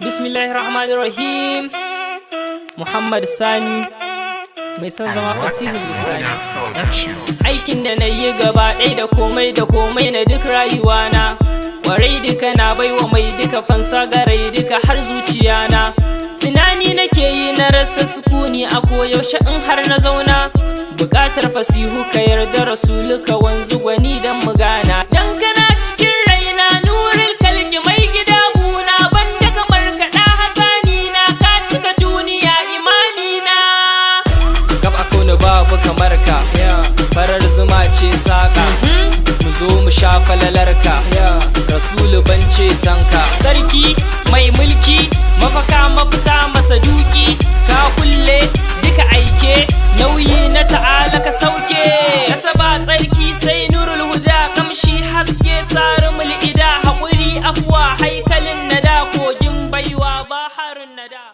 Bismillahirrahmanirrahim. Muhammad Sani mai son zama fasihin lisani. Aikin da na yi gaba ɗaya da komai na duk rayuwana. Warai duka na baiwa mai duka fansa garai duka har zuciyana. Tunani nake yi na rasa sukuni a koyaushe in har na zauna. Buƙatar fasihu ka yarda rasulu ka wanzu gwani dan mu gana. Dan kana cikin raina nurul kalki mai gida buna banda kamar kaɗa hazani na ka cika duniya imani na. Gab akonu babu kamar ka farar zuma ce saka. Mu zo mu sha falalarka rasulu bance tanka. Sarki mai mulki mafaka mafita masa duki ka kulle duka aike nauyi na ta'ala ka sauke. Kasaba tsarki sai nurul huda kamshi haske sarumul ida haƙuri afuwa haikalin nada kogin baiwa baharin nada.